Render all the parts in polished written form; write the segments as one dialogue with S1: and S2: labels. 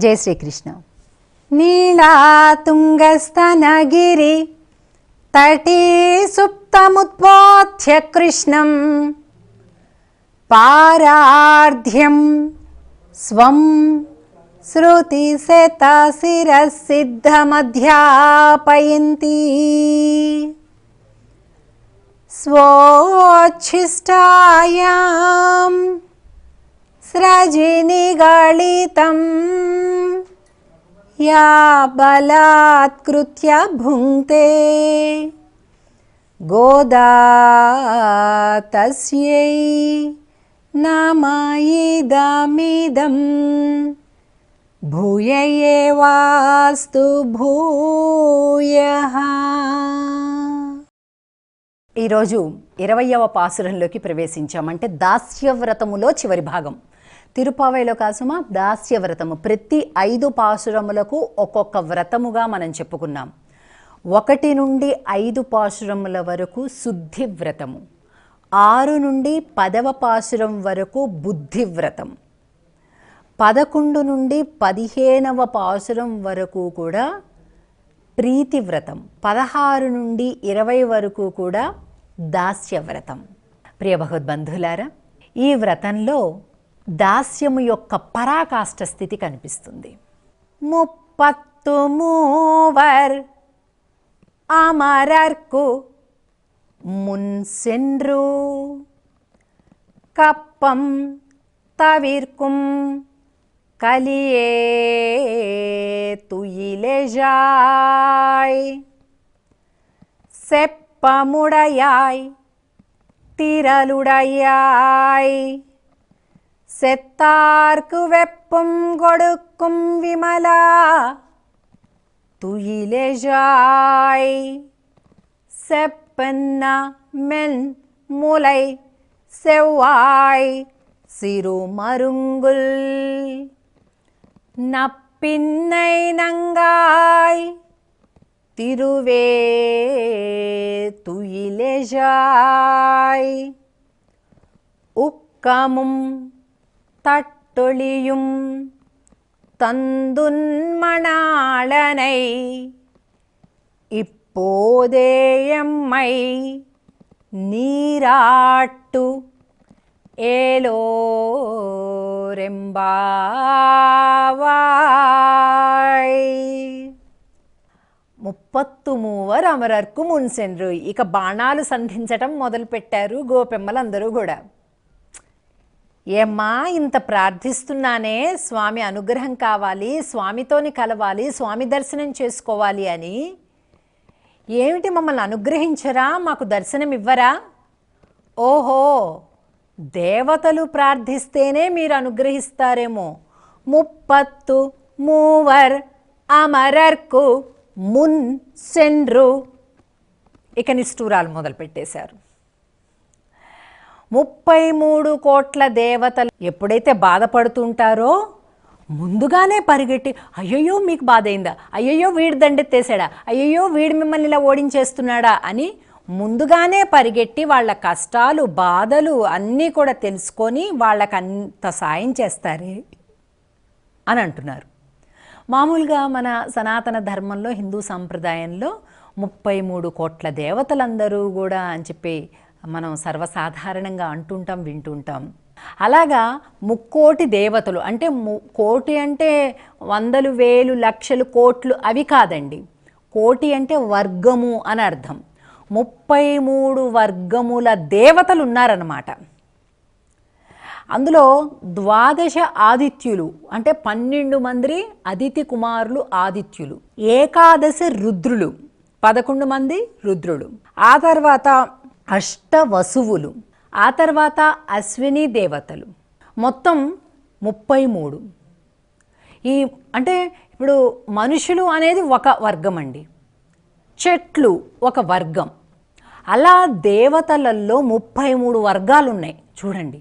S1: జై శ్రీకృష్ణ. నీళాతుంగస్తనగిరి తటీ సుప్తముద్బోధ్య కృష్ణం పారార్ధ్యం స్వం శృతిశతశిరసిద్ధమధ్యాపయంతి స్వోచ్ఛిష్టాయాం స్రజినిగళితం యా బలాత్కృత్య భుంక్తే గోదా తస్యై నమ ఇదమిదం భూయ ఏవాస్తు భూయః. ఈరోజు 20వ పాసురంలోకి ప్రవేశించామంటే దాస్యవ్రతములో చివరి భాగం. తిరుపావైలో కాసుమా దాస్యవ్రతము ప్రతి 5 పాసురములకు ఒక్కొక్క వ్రతముగా మనం చెప్పుకున్నాం. 1 నుండి 5 పాసురముల వరకు శుద్ధి వ్రతము, 6 నుండి 10వ పాసురం వరకు బుద్ధి వ్రతం, 11 నుండి 15వ పాసురం వరకు కూడా ప్రీతి వ్రతం, 16 నుండి 20 వరకు కూడా దాస్యవ్రతం. ప్రియ భగవద్బంధులారా, ఈ వ్రతంలో దాస్యము యొక్క పరాకాష్ఠ స్థితి కనిపిస్తుంది. 33 అమరర్కు మున్ సెన్రు కప్పం తవిర్కుం కలియే తుయిలెజాయ్ செப்பமுடையாய் திரளுடையாய் செத்தார்க்கு வெப்பும் கொடுக்கும் விமலா துயிலெஜாய் செப்பென்ன மென் முலை செவ்வாய் சிறுமருங்குல் நப்பின்னை நங்காய் திருவே துயிலெஜாய் உக்கமும் தட்டொளியும் தந்துன்மணாளனை இப்போதேயம்மை நீராட்டு ఏలోరెంబావాయ్. 33 అమరర్కు మున్సెన్రు. ఇక బాణాలు సంధించటం మొదలుపెట్టారు గోపెమ్మలందరూ కూడా. ఏమ్మా, ఇంత ప్రార్థిస్తున్నానే, స్వామి అనుగ్రహం కావాలి, స్వామితోని కలవాలి, స్వామి దర్శనం చేసుకోవాలి అని. ఏమిటి, మమ్మల్ని అనుగ్రహించరా, మాకు దర్శనం ఇవ్వరా? ఓహో, దేవతలు ప్రార్థిస్తేనే మీరు అనుగ్రహిస్తారేమో. 33 అమరర్కు మున్ సెన్రు. ఇక నిష్ఠూరాలు మొదలుపెట్టేశారు. 33 కోట్ల దేవతలు ఎప్పుడైతే బాధపడుతుంటారో ముందుగానే పరిగెట్టి, అయ్యయ్యో మీకు బాధ అయిందా, అయ్యయ్యో వీడి దండెత్తేసాడా, అయ్యయ్యో వీడి మిమ్మల్ని ఇలా ఓడించేస్తున్నాడా అని ముందుగానే పరిగెట్టి వాళ్ళ కష్టాలు బాధలు అన్నీ కూడా తెలుసుకొని వాళ్ళకి అంత సాయం చేస్తారే అని అంటున్నారు. మామూలుగా మన సనాతన ధర్మంలో, హిందూ సంప్రదాయంలో 33 కోట్ల దేవతలందరూ కూడా అని చెప్పి మనం సర్వసాధారణంగా అంటుంటాం, వింటుంటాం. అలాగా 3 కోటి దేవతలు అంటే కోటి అంటే వందలు, వేలు, లక్షలు, కోట్లు అవి కాదండి. కోటి అంటే వర్గము అని అర్థం. 33 వర్గముల దేవతలు ఉన్నారన్నమాట. అందులో 12 ఆదిత్యులు అంటే 12 మంది అదితి కుమారులు ఆదిత్యులు, 11 రుద్రులు 11 మంది రుద్రులు, ఆ తర్వాత 8 వసువులు, ఆ తర్వాత అశ్విని దేవతలు, మొత్తం 33. ఈ అంటే ఇప్పుడు మనుషులు అనేది ఒక వర్గం అండి, చెట్లు ఒక వర్గం. అలా దేవతలలో 33 వర్గాలు ఉన్నాయి చూడండి.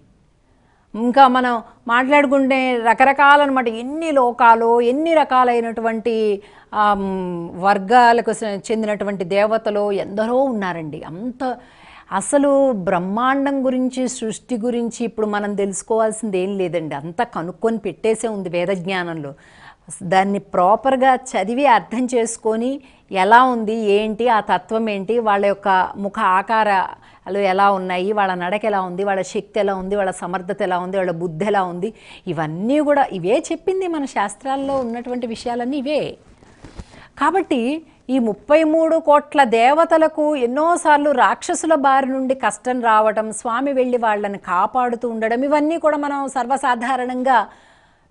S1: ఇంకా మనం మాట్లాడుకుంటే రకరకాలన్నమాట, ఎన్ని లోకాలు, ఎన్ని రకాలైనటువంటి వర్గాలకు చెందినటువంటి దేవతలు ఎందరో ఉన్నారండి. అంత అసలు బ్రహ్మాండం గురించి, సృష్టి గురించి ఇప్పుడు మనం తెలుసుకోవాల్సింది ఏం లేదండి, అంతా కనుక్కొని పెట్టేసే ఉంది వేదజ్ఞానంలో. దాన్ని ప్రాపర్గా చదివి అర్థం చేసుకొని ఎలా ఉంది ఏంటి ఆ తత్వం ఏంటి, వాళ్ళ యొక్క ముఖ ఆకారాలు ఎలా ఉన్నాయి, వాళ్ళ నడక ఎలా ఉంది, వాళ్ళ శక్తి ఎలా ఉంది, వాళ్ళ సమర్థత ఎలా ఉంది, వాళ్ళ బుద్ధి ఎలా ఉంది, ఇవన్నీ కూడా ఇవే చెప్పింది మన శాస్త్రాల్లో ఉన్నటువంటి విషయాలన్నీ ఇవే. కాబట్టి ఈ 33 కోట్ల దేవతలకు ఎన్నోసార్లు రాక్షసుల బారి నుండి కష్టం రావటం, స్వామి వెళ్ళి వాళ్ళని కాపాడుతూ ఉండడం, ఇవన్నీ కూడా మనం సర్వసాధారణంగా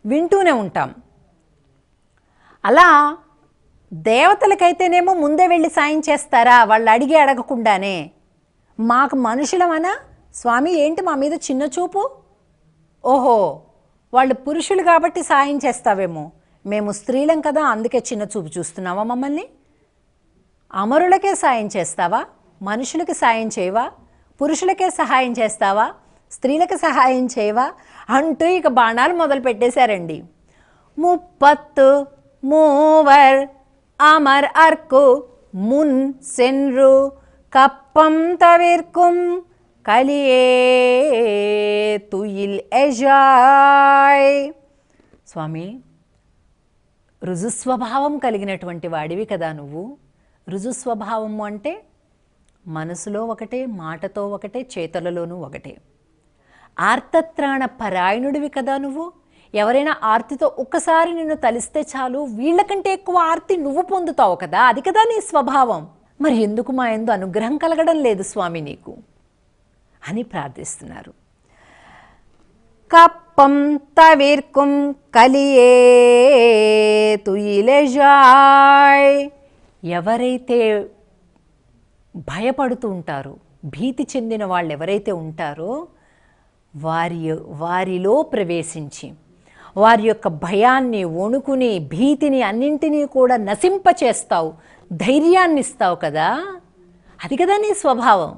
S1: వింటూనే ఉంటాం. అలా దేవతలకైతేనేమో ముందే వెళ్ళి సాయం చేస్తారా వాళ్ళు అడిగి అడగకుండానే? మాకు మనుషులమనా స్వామి ఏంటి మా మీద చిన్న చూపు? ఓహో వాళ్ళు పురుషులు కాబట్టి సాయం చేస్తావేమో, మేము స్త్రీలం కదా అందుకే చిన్న చూపు చూస్తున్నావా మమ్మల్ని? అమరులకే సాయం చేస్తావా, మనుషులకి సాయం చేయవా, పురుషులకే సహాయం చేస్తావా, స్త్రీలకు సహాయం చేయవా అంటూ ఇక బాణాలు మొదలు పెట్టేశారండి. 30 மூவர் அமர் அர்க்கு முன் சென்று கப்பம் தவிர்க்கும் కలియే తుయిల్ ఎజాయ్. స్వామి, రుజుస్వభావం కలిగినటువంటి వాడివి కదా నువ్వు. రుజుస్వభావము అంటే మనసులో ఒకటే, మాటతో ఒకటే, చేతలలోనూ ఒకటే. ఆర్తత్రాణ పరాయణుడివి కదా నువ్వు. ఎవరైనా ఆర్తితో ఒక్కసారి నిన్ను తలిస్తే చాలు వీళ్ళకంటే ఎక్కువ ఆర్తి నువ్వు పొందుతావు కదా, అది కదా నీ స్వభావం. మరి ఎందుకు మా యందు అనుగ్రహం కలగడం లేదు స్వామి నీకు అని ప్రార్థిస్తున్నారు. కప్పం తవిర్కుం కలియే తుయిలెజాయ్. ఎవరైతే భయపడుతూ ఉంటారో, భీతి చెందిన వాళ్ళు ఎవరైతే ఉంటారో వారిలో ప్రవేశించి వారి యొక్క భయాన్ని, వణుకుని, భీతిని అన్నింటినీ కూడా నశింపచేస్తావు, ధైర్యాన్ని ఇస్తావు కదా, అది కదా నీ స్వభావం.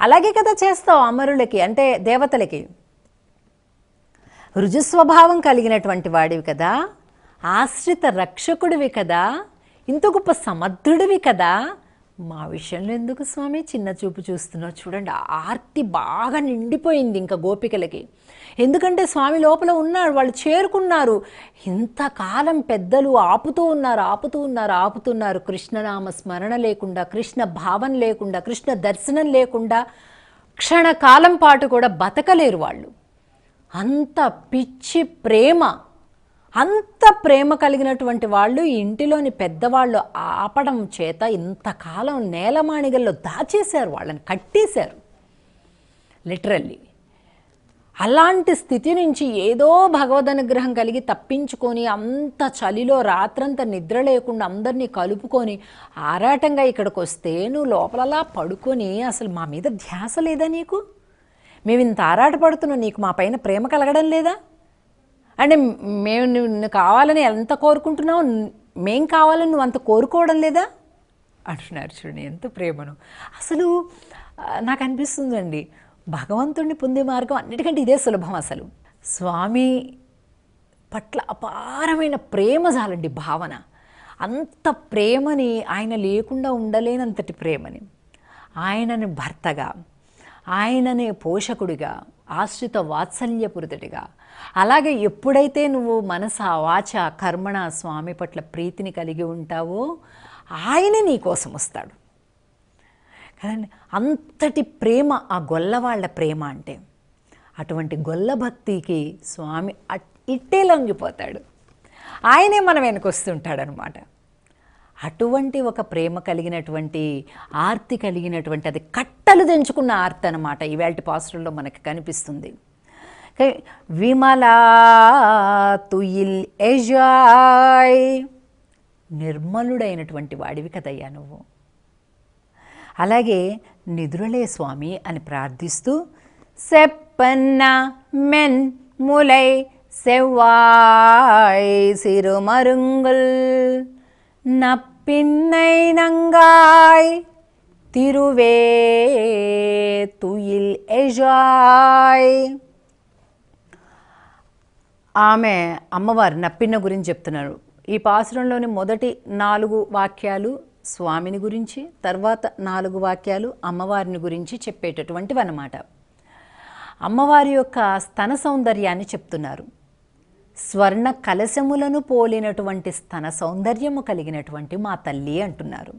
S1: అలాగే కదా చేస్తావు అమరులకి, అంటే దేవతలకి. రుజుస్వభావం కలిగినటువంటి వాడివి కదా, ఆశ్రిత రక్షకుడివి కదా, ఇంత గొప్ప సమర్థుడివి కదా, మా విషయంలో ఎందుకు స్వామి చిన్న చూపు చూస్తున్నావు? చూడండి, ఆర్తి బాగా నిండిపోయింది ఇంకా గోపికలకి. ఎందుకంటే స్వామి లోపల ఉన్నాడు, వాళ్ళు చేరుకున్నారు. ఇంతకాలం పెద్దలు ఆపుతున్నారు. కృష్ణనామ స్మరణ లేకుండా, కృష్ణ భావం లేకుండా, కృష్ణ దర్శనం లేకుండా క్షణకాలం పాటు కూడా బతకలేరు వాళ్ళు. అంత పిచ్చి ప్రేమ, అంత ప్రేమ కలిగినటువంటి వాళ్ళు ఇంటిలోని పెద్దవాళ్ళు ఆపడం చేత ఇంతకాలం నేలమాణిగల్లో దాచేశారు, వాళ్ళని కట్టేశారు లిటరల్లీ. అలాంటి స్థితి నుంచి ఏదో భగవద్ అనుగ్రహం కలిగి తప్పించుకొని అంత చలిలో రాత్రంతా నిద్ర లేకుండా అందరినీ కలుపుకొని ఆరాటంగా ఇక్కడికి వస్తే నువ్వు లోపలలా పడుకొని అసలు మా మీద ధ్యాస లేదా నీకు? మేము ఇంత ఆరాటపడుతున్నాం, నీకు మా పైన ప్రేమ కలగడం లేదా? అంటే మేము నువ్వు కావాలని ఎంత కోరుకుంటున్నావు, మేం కావాలని నువ్వు అంత కోరుకోవడం లేదా అంటున్నారు. చూడండి ఎంత ప్రేమను. అసలు నాకు అనిపిస్తుందండి, భగవంతుడిని పొందే మార్గం అన్నిటికంటే ఇదే సులభం. అసలు స్వామి పట్ల అపారమైన ప్రేమ చాలండి, భావన. అంత ప్రేమని, ఆయన లేకుండా ఉండలేనంతటి ప్రేమని, ఆయనని భర్తగా, ఆయననే పోషకుడిగా, ఆశ్రిత వాత్సల్యపురుతుడిగా, అలాగే ఎప్పుడైతే నువ్వు మనస వాచ కర్మణ స్వామి పట్ల ప్రీతిని కలిగి ఉంటావో ఆయన నీ కోసం వస్తాడు కదండి. అంతటి ప్రేమ ఆ గొల్లవాళ్ల ప్రేమ అంటే. అటువంటి గొల్ల భక్తికి స్వామి ఇట్టే లొంగిపోతాడు, ఆయనే మనం వెనకొస్తుంటాడనమాట. అటువంటి ఒక ప్రేమ కలిగినటువంటి, ఆర్తి కలిగినటువంటి, అది కట్టలు తెంచుకున్న ఆర్తి అనమాట ఇవాల్టి పాసురంలో మనకు కనిపిస్తుంది. విమలా తుయిల్ ఎజాయ్, నిర్మలుడైనటువంటి వాడివి కదయ్యా నువ్వు. అలాగే నిద్రలే స్వామి అని ప్రార్థిస్తూ సెప్పన్న మెన్ ములై సెవ్వాయ్ సిరుమరుంగుల్ నప్పిన్నై నంగాయ్ తిరువే తుయిల్ ఎజాయ్. ఆమె అమ్మవారు నప్పిన్న గురించి చెప్తున్నారు. ఈ పాసురంలోని మొదటి 4 వాక్యాలు స్వామిని గురించి, తర్వాత 4 వాక్యాలు అమ్మవారిని గురించి చెప్పేటటువంటివి అన్నమాట. అమ్మవారి యొక్క స్తన సౌందర్యాన్ని చెప్తున్నారు. స్వర్ణ కలశములను పోలినటువంటి స్తన సౌందర్యము కలిగినటువంటి మా తల్లి అంటున్నారు.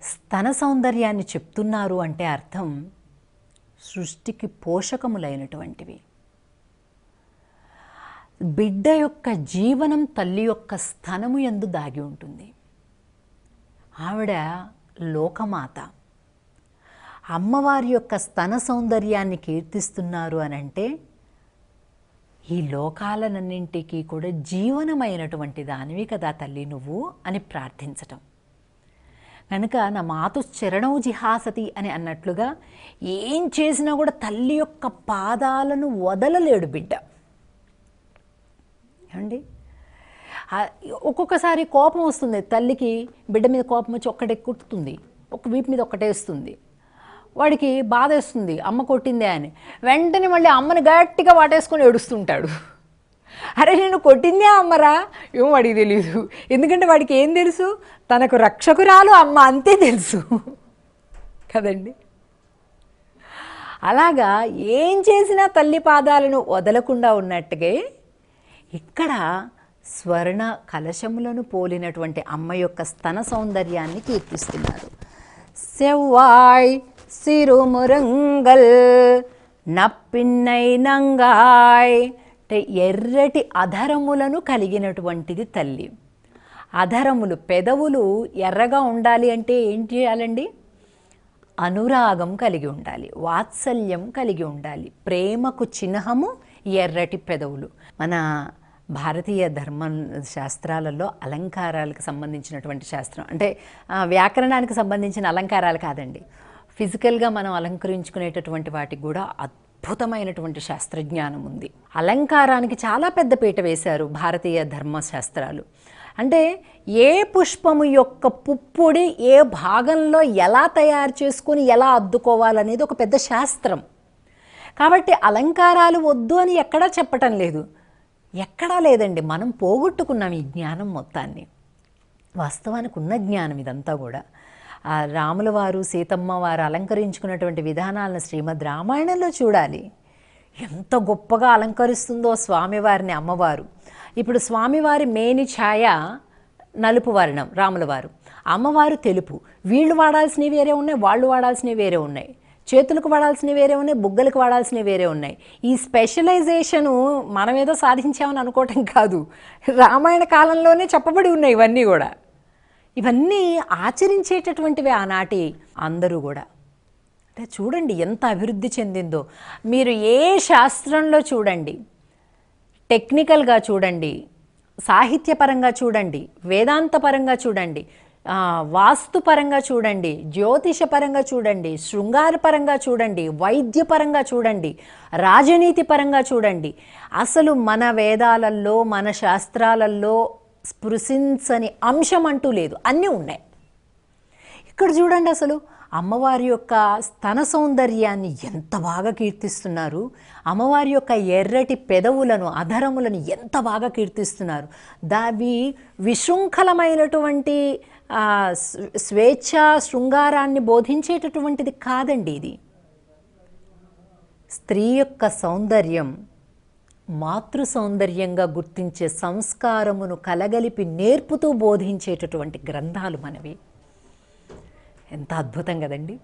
S1: స్తన సౌందర్యాన్ని చెప్తున్నారు అంటే అర్థం సృష్టికి పోషకములైనటువంటివి. బిడ్డ యొక్క జీవనం తల్లి యొక్క స్తనము యందు దాగి ఉంటుంది. ఆవిడ లోకమాత. అమ్మవారి యొక్క స్తన సౌందర్యాన్ని కీర్తిస్తున్నారు అనంటే ఈ లోకాలన్నింటికీ కూడా జీవనమైనటువంటి దానివి కదా తల్లి నువ్వు అని ప్రార్థించటం. కనుక నా మాతు చరణౌ జిహాసతి అని అన్నట్లుగా ఏం చేసినా కూడా తల్లి యొక్క పాదాలను వదలలేడు బిడ్డ. ఏమండి, ఒక్కొక్కసారి కోపం వస్తుంది తల్లికి. బిడ్డ మీద కోపం వచ్చి ఒక్కటే కుట్టుతుంది, ఒక వీపు మీద ఒక్కటే వస్తుంది. వాడికి బాధ వేస్తుంది అమ్మ కొట్టిందే అని. వెంటనే మళ్ళీ అమ్మని గట్టిగా వాటేసుకొని ఏడుస్తుంటాడు. అరే నేను కొట్టిందే అమ్మరా, ఏమో వాడికి తెలియదు. ఎందుకంటే వాడికి ఏం తెలుసు, తనకు రక్షకురాలు అమ్మ, అంతే తెలుసు కదండి. అలాగా ఏం చేసినా తల్లి పాదాలను వదలకుండా ఉన్నట్టుగా ఇక్కడ స్వర్ణ కలశములను పోలినటువంటి అమ్మ యొక్క స్తన సౌందర్యాన్ని కీర్తిస్తున్నారు. సెవ్వాయ్ సిరుమురంగల్ నప్పిన్నై నంగాయ్ అంటే ఎర్రటి అధరములను కలిగినటువంటిది తల్లి. అధరములు, పెదవులు ఎర్రగా ఉండాలి అంటే ఏం చేయాలండి? అనురాగం కలిగి ఉండాలి, వాత్సల్యం కలిగి ఉండాలి. ప్రేమకు చిహ్నము ఎర్రటి పెదవులు. మన భారతీయ ధర్మ శాస్త్రాలలో అలంకారాలకు సంబంధించినటువంటి శాస్త్రం అంటే వ్యాకరణానికి సంబంధించిన అలంకారాలు కాదండి, ఫిజికల్గా మనం అలంకరించుకునేటటువంటి వాటికి కూడా అద్భుతమైనటువంటి శాస్త్రజ్ఞానం ఉంది. అలంకారానికి చాలా పెద్ద పీట వేశారు భారతీయ ధర్మశాస్త్రాలు. అంటే ఏ పుష్పము యొక్క పుప్పొడి ఏ భాగంలో ఎలా తయారు చేసుకొని ఎలా అద్దుకోవాలనేది ఒక పెద్ద శాస్త్రం. కాబట్టి అలంకారాలు వద్దు అని ఎక్కడా చెప్పటం లేదు, ఎక్కడా లేదండి. మనం పోగొట్టుకున్నాం ఈ జ్ఞానం మొత్తాన్ని. వాస్తవానికి ఉన్న జ్ఞానం ఇదంతా కూడా. ఆ రాముల వారు సీతమ్మ వారు అలంకరించుకున్నటువంటి విధానాలను శ్రీమద్ రామాయణంలో చూడాలి. ఎంత గొప్పగా అలంకరిస్తుందో స్వామివారిని అమ్మవారు. ఇప్పుడు స్వామివారి మేని ఛాయ నలుపు వర్ణం రాముల వారు, అమ్మవారు తెలుపు. వీళ్ళు వాడాల్సినవి వేరే ఉన్నాయి, వాళ్ళు వాడాల్సినవి వేరే ఉన్నాయి. చేతులకు వాడాల్సినవి వేరే ఉన్నాయి, బుగ్గలకు వాడాల్సినవి వేరే ఉన్నాయి. ఈ స్పెషలైజేషను మనమేదో సాధించామని అనుకోవటం కాదు, రామాయణ కాలంలోనే చెప్పబడి ఉన్నాయి ఇవన్నీ కూడా. ఇవన్నీ ఆచరించేటటువంటివి ఆనాటి అందరూ కూడా. అంటే చూడండి ఎంత అభివృద్ధి చెందిందో. మీరు ఏ శాస్త్రంలో చూడండి, టెక్నికల్గా చూడండి, సాహిత్యపరంగా చూడండి, వేదాంతపరంగా చూడండి, వాస్తుపరంగా చూడండి, జ్యోతిషపరంగా చూడండి, శృంగారపరంగా చూడండి, వైద్యపరంగా చూడండి, రాజనీతి పరంగా చూడండి, అసలు మన వేదాలలో మన శాస్త్రాలలో స్పృశించని అంశం అంటూ లేదు, అన్నీ ఉన్నాయి. ఇక్కడ చూడండి అసలు అమ్మవారి యొక్క స్తన సౌందర్యాన్ని ఎంత బాగా కీర్తిస్తున్నారు. అమ్మవారి యొక్క ఎర్రటి పెదవులను అధరములను ఎంత బాగా కీర్తిస్తున్నారు. దావి విశృంఖలమైనటువంటి స్వేచ్ఛ శృంగారాన్ని బోధించేటటువంటిది కాదండి. ఇది స్త్రీ యొక్క సౌందర్యం మాతృ సౌందర్యంగా గుర్తించే సంస్కారమును కలగలిపి నేర్పుతూ బోధించేటటువంటి గ్రంథాలు మనవి. ఎంత అద్భుతం కదండి.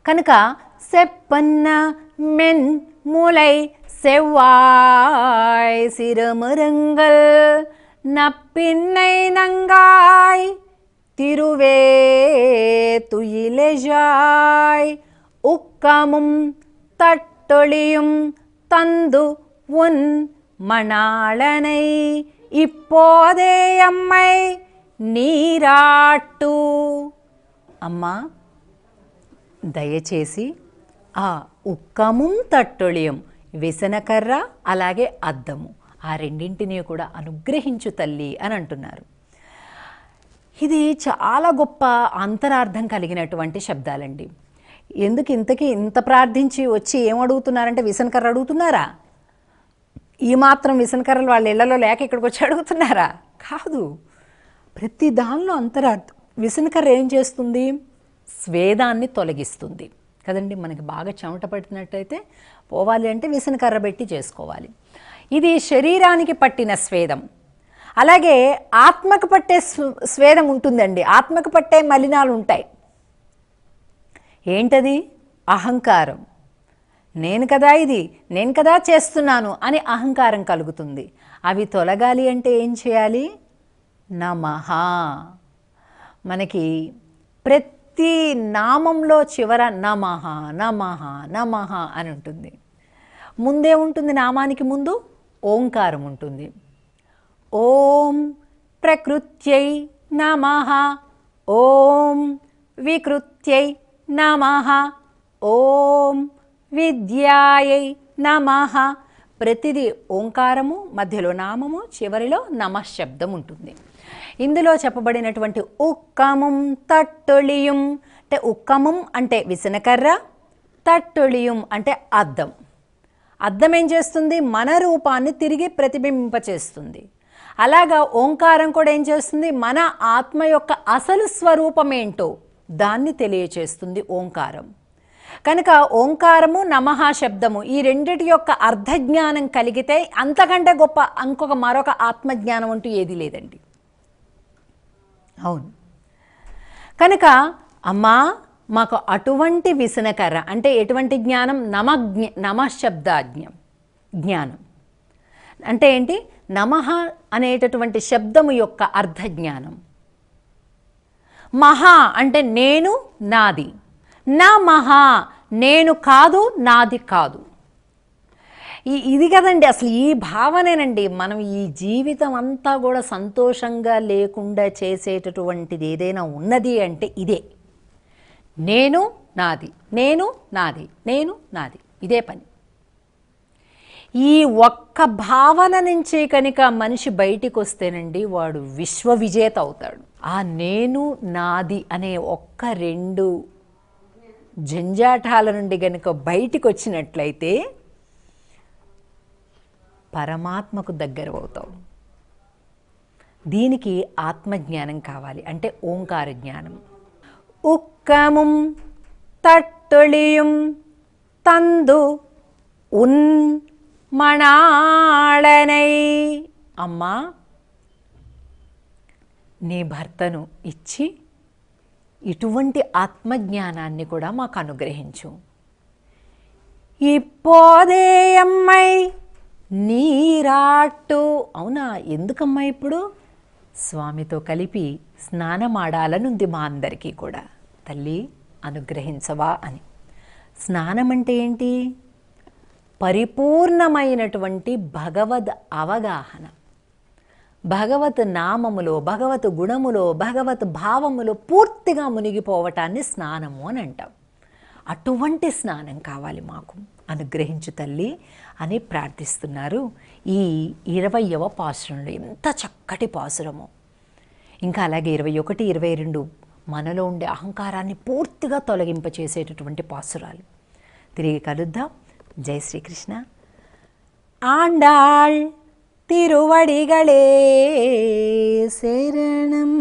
S1: కనుక సెప్పన్న మెన్ మూలై సెవ్వాయ్ సిరమురంగల్ నప్పిన్నై నంగాయ్ తిరువే துயிலெஜாய் உக்கமும் தட்டொளியும் தந்து உன் மணாளனை இப்போதே அம்மை నీరాట్టు. అమ్మా దయచేసి ఆ ఉక్కము తట్టొళియం, విసనకర్ర అలాగే అద్దము, ఆ రెండింటినీ కూడా అనుగ్రహించు తల్లి అని అంటున్నారు. ఇది చాలా గొప్ప అంతరార్థం కలిగినటువంటి శబ్దాలండి. ఎందుకు ఇంతకీ ఇంత ప్రార్థించి వచ్చి ఏమడుగుతున్నారంటే విసనకర్ర అడుగుతున్నారా? ఈ మాత్రం విసనకర్రలు వాళ్ళ ఇళ్లలో లేక ఇక్కడికి వచ్చి అడుగుతున్నారా? కాదు, ప్రతి దానిలో అంతరార్థం. విసనకర్ర ఏం చేస్తుంది? స్వేదాన్ని తొలగిస్తుంది కదండి. మనకి బాగా చెమట పట్టినట్టయితే పోవాలి అంటే విసనకర్ర పెట్టి చేసుకోవాలి. ఇది శరీరానికి పట్టిన స్వేదం. అలాగే ఆత్మకు పట్టే స్వేదం ఉంటుందండి. ఆత్మకు పట్టే మలినాలు ఉంటాయి. ఏంటది? అహంకారం. నేను కదా ఇది, నేను కదా చేస్తున్నాను అని అహంకారం కలుగుతుంది. అవి తొలగాలి అంటే ఏం చేయాలి? నమః. మనకి ప్రతి నామంలో చివర నమః నమః నమః అని ఉంటుంది. ముందే ఉంటుంది, నామానికి ముందు ఓంకారం ఉంటుంది. ఓం ప్రకృత్యై నమః, ఓం వికృత్యై నమః, ఓం విద్యాయై నమః. ప్రతిదీ ఓంకారము, మధ్యలో నామము, చివరిలో నమః శబ్దం ఉంటుంది. ఇందులో చెప్పబడినటువంటి ఉక్కమం తట్టొళియం అంటే ఉక్కమం అంటే విసనకర్ర, తట్టొళియం అంటే అద్దం. అద్దం ఏం చేస్తుంది? మన రూపాన్ని తిరిగి ప్రతిబింబింపచేస్తుంది. అలాగా ఓంకారం కూడా ఏం చేస్తుంది? మన ఆత్మ యొక్క అసలు స్వరూపం ఏంటో దాన్ని తెలియచేస్తుంది ఓంకారం. కనుక ఓంకారము, నమః శబ్దము ఈ రెండిటి యొక్క అర్థజ్ఞానం కలిగితే అంతకంటే గొప్ప మరొక ఆత్మజ్ఞానం అంటూ ఏదీ లేదండి. అవును. కనుక అమ్మా మాకు అటువంటి విసనకర్ర అంటే ఎటువంటి జ్ఞానం? నమఃశబ్దాజ్ఞం జ్ఞానం. అంటే ఏంటి? నమః అనేటటువంటి శబ్దము యొక్క అర్థజ్ఞానం. మహా అంటే నేను, నాది. నమః నేను కాదు, నాది కాదు. ఇది కదండి అసలు ఈ భావనేనండి మనం ఈ జీవితం అంతా కూడా సంతోషంగా లేకుండా చేసేటటువంటిది ఏదైనా ఉన్నది అంటే ఇదే. నేను నాది, నేను నాది, నేను నాది, ఇదే పని. ఈ ఒక్క భావన నుంచి కనుక మనిషి బయటికి వస్తేనండి వాడు విశ్వ విజేత అవుతాడు. ఆ నేను నాది అనే ఒక్క రెండు జంజాటాల నుండి గనుక బయటికి వచ్చినట్లయితే పరమాత్మకు దగ్గర అవుతాం. దీనికి ఆత్మజ్ఞానం కావాలి, అంటే ఓంకార జ్ఞానం. ఉక్కముం తట్టొళియం తందు ఉన్ మణాళనై. అమ్మా నీ భర్తను ఇచ్చి ఇటువంటి ఆత్మజ్ఞానాన్ని కూడా మాకు అనుగ్రహించు. ఇప్పోదేయమ్మై నీరాట్టు. అవునా, ఎందుకమ్మా ఇప్పుడు? స్వామితో కలిపి స్నానమాడాలనుంది మా అందరికీ కూడా. తల్లి అనుగ్రహించవా అని. స్నానం అంటే ఏంటి? పరిపూర్ణమైనటువంటి భగవద్ అవగాహన. భగవత్ నామములో, భగవత్ గుణములో, భగవత్ భావములో పూర్తిగా మునిగిపోవటాన్ని స్నానము అని అంటాం. అటువంటి స్నానం కావాలి మాకు, అనుగ్రహించు తల్లి అని ప్రార్థిస్తున్నారు. ఈ 20వ పాసురంలో ఎంత చక్కటి పాసురము. ఇంకా అలాగే 21, 22 మనలో ఉండే అహంకారాన్ని పూర్తిగా తొలగింపచేసేటటువంటి పాసురాలు. తిరిగి కలుద్దాం. జై శ్రీకృష్ణ. ఆండాళ్ తిరువడిగళే శరణం.